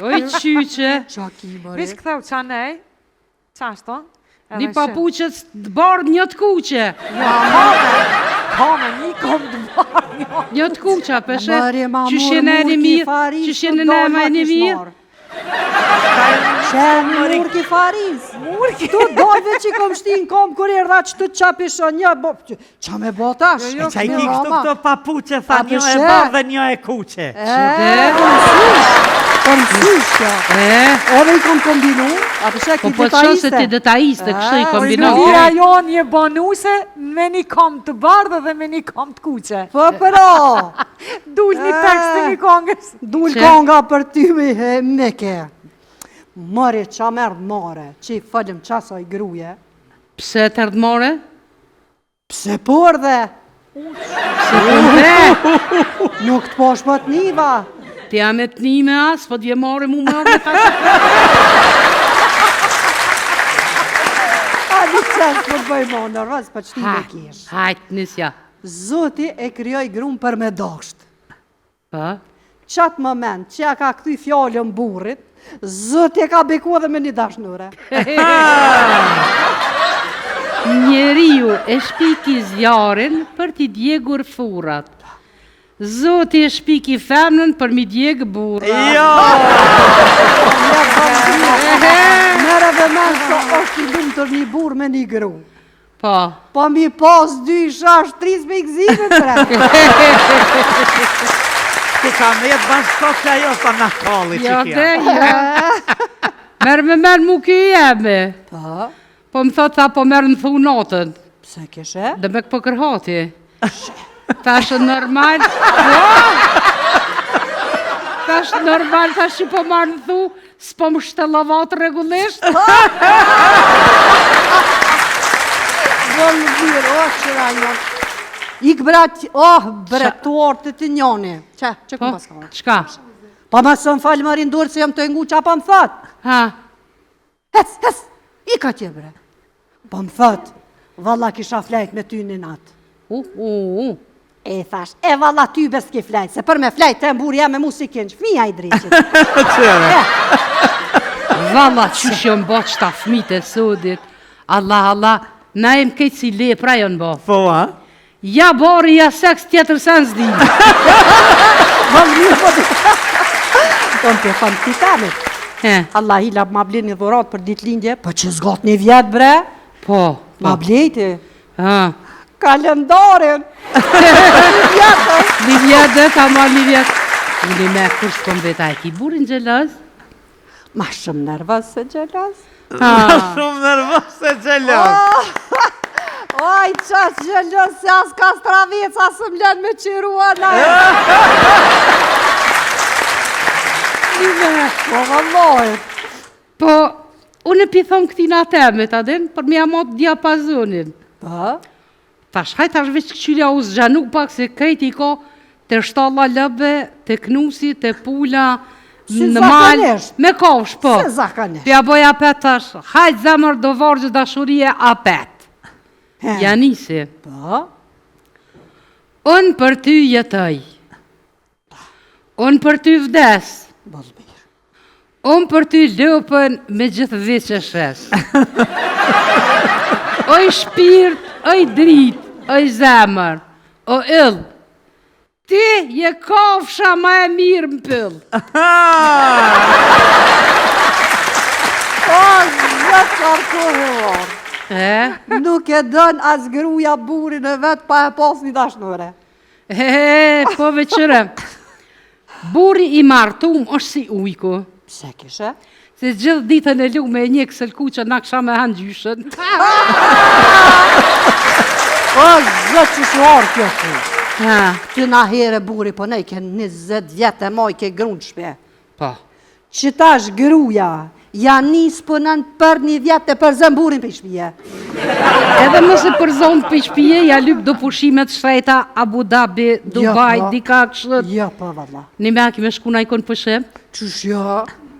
Oj, qyqe. Vish këtheu qanej, qashto? Një papuqet të bardh një të kuqe. Kome, një kom të bardh një. Një të kuqa, peshe. Qyshen e një mirë, qyshen e nëma e një mirë. Qenë murki faris. Tu dojve që i kom shtin kom kur i rda që të qapishon një. Qa me botash? E qa i ki kështu këto papuqe, tha një e bardh dhe një e kuqe. Po mësysh kjo. Ove i kom kombinu, atë shek i Po po të shose ti detaiste, kështu i kombinu. Mira jo një bonuse me një kom të bardhë dhe me një kom të kuqe. Po përo. Dul një tekst të një kongës. Dul konga për ty me ke. Mëri qa merdë more, që i fëllim qasoj gruje. Pse të ardhmore? Pse për dhe? Pse për dhe? Nuk të posh më të niva. Ti jam e të një me asë, po t'je more mu me orë. A një qenë për të bëjmë në rëzë për qëti me kish. Hajtë nisja. Zoti e kryoj grumë për me dosht. Pa? Qatë moment që ja ka këthy fjallën burrit, Zoti e ka beku edhe me një dashnure. Njeriu e shpiki zjarin për t'i djegur furat. Zoti e shpiki femnën për mi djegë burra. Jo! Mere dhe men që është i lumë të një burë me një gru. Po. Po mi pas 2 shash 3 me i gzime të re. Ti ka me jetë bashkosja jo sa në kalli që kja. Jo dhe, jo. Merë me merë mu kjo jemi. Po më thot tha po merë në thu notën. Pse keshe? Dhe me këpë kërhati. Thashë normal. Thashë normal, thashë që po marë në thu, s'po më shtëllavat regullisht. Vëllë dhirë, o qëra njën. Ik brat, bretuar të të njoni. Që këmë pas ka? Qka? Pa ma së më falë më rindurë se jam të ngu qa pa më thot. Ha? Hes, i ka tje bre. Pa më thot, valla kisha flejt me ty një natë. E thash, e valla ty bes ki flejt, se për me flejt të mburi jam me musikin, që fmija i driqit. Valla që shën bo qëta fmit e sodit. Allah, na em këtë si lepra jonë bo. Po, a? Ja bori, ja seks tjetër sen zdi. Po në të fanë të tamit. Allah i lab ma blin një dhurat për dit lindje, po që zgot një vjet bre. Po. Ma blejti. Kalendarin. Një vjet dhe, ta ma një vjet. Një me kur shkom veta e ki burin gjelaz? Ma shumë nervës se gjelaz. Ma shumë nervës se gjelaz. Oj, qash gjelaz se as ka stravic, as më len me qirua na e. Po, vëllojt. Po, unë e pithon këtina temet, adin, për mi amot diapazonin. Po? Tash, tash veç këqyria u zgjanuk pak se krejti ko të shtalla lëbe, të knusi, të pula, në malë, me kofsh, po. Se zakanisht. Pja boj apet tash, hajt zemër do vargjë dashurie apet. Janisi. Po? Unë për ty jetoj. Unë për ty vdes. Balbir. Unë për ty lëpën me gjithë vishë shes. Oj shpirt, oj drit, oj zemër, o ill. Ti je kofsha ma e mirë më pëll. O, zëtë qarkohor. Nuk e dën as gruja burin e vetë pa e pas një dashnore. Po veqëre, buri i martum është si ujku. Pse kishe? Se gjithë ditën e lume e një kësëllku që na kësha me hanë gjyshën. O, zëtë që shuar kjo të. Ty na here buri, po ne i ke 20 vjetë e moj ke grunë shpe. Po. Që tash gruja, janë nisë pënën për 1 vjetë e për zëmburin për shpije. Edhe mëse për zonë për shpije, ja lypë do pushimet shrejta, Abu Dhabi, Dubai, dika këshët. Jo, po, valla. Një me aki me shku na i konë pëshem? Qësh jo?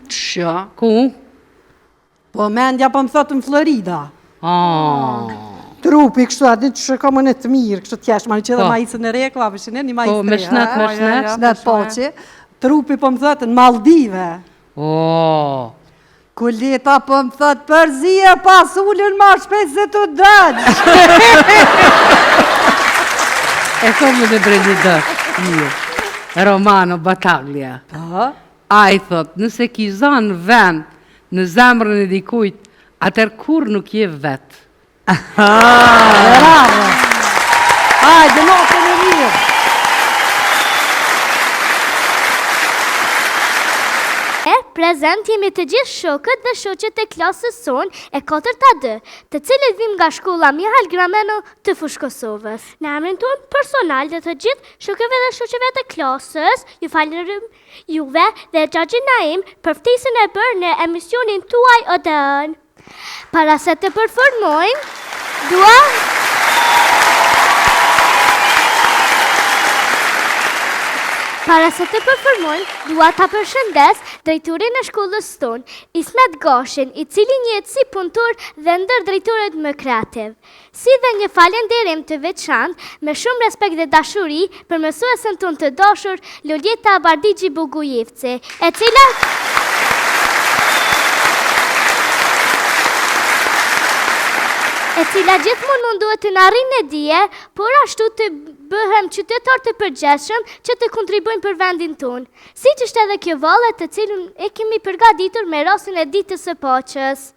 Qëshja? Ku? Po mendja po më thotë në Florida. Trupi kështu, a ditë që ka më në të mirë, kështu t'jesh, ma në që dhe ma isën e rekla, vëshin e një ma isë të Po, me shnet. Shnet po që. Trupi po më thotë në Maldive. O, Kuleta po më thot përzije pas ullën ma shpejt se të dëgjë. e thomë dhe bre një dërë. Romano Battaglia. Po? A i thot, nëse ki zanë vend në zemrën e dikujt, atër kur nuk je vetë. Bravo! Hajde, natën e mirë! Prezent jemi të gjithë shokët dhe shoqet e klasës sonë e 4A2, të cilët vim nga shkolla Mihajl Grameno të Fushë Kosovës. Në emrin tonë personal dhe të gjithë shokëve dhe shoqeve të klasës, ju falenderojm juve dhe Xhaxhi Naim për ftesën e bërë në emisionin tuaj Odeon. Para se të performojmë, dua ta përshëndes drejtorin e shkollës tonë, Ismet Gashin, i cili njihet si punëtor dhe ndër drejtorët më kreativ. Si dhe një falënderim të veçantë, me shumë respekt dhe dashuri për mësuesen tonë të dashur, Loljeta Bardixhi Bogujevci, e cila gjithmonë munduhet të na arrijë në dije, por ashtu të bëhem qytetar të përgjithshëm që të kontribuojmë për vendin tonë. Siç është edhe kjo vallë të cilën e kemi përgatitur me rastin e ditës së Paqes.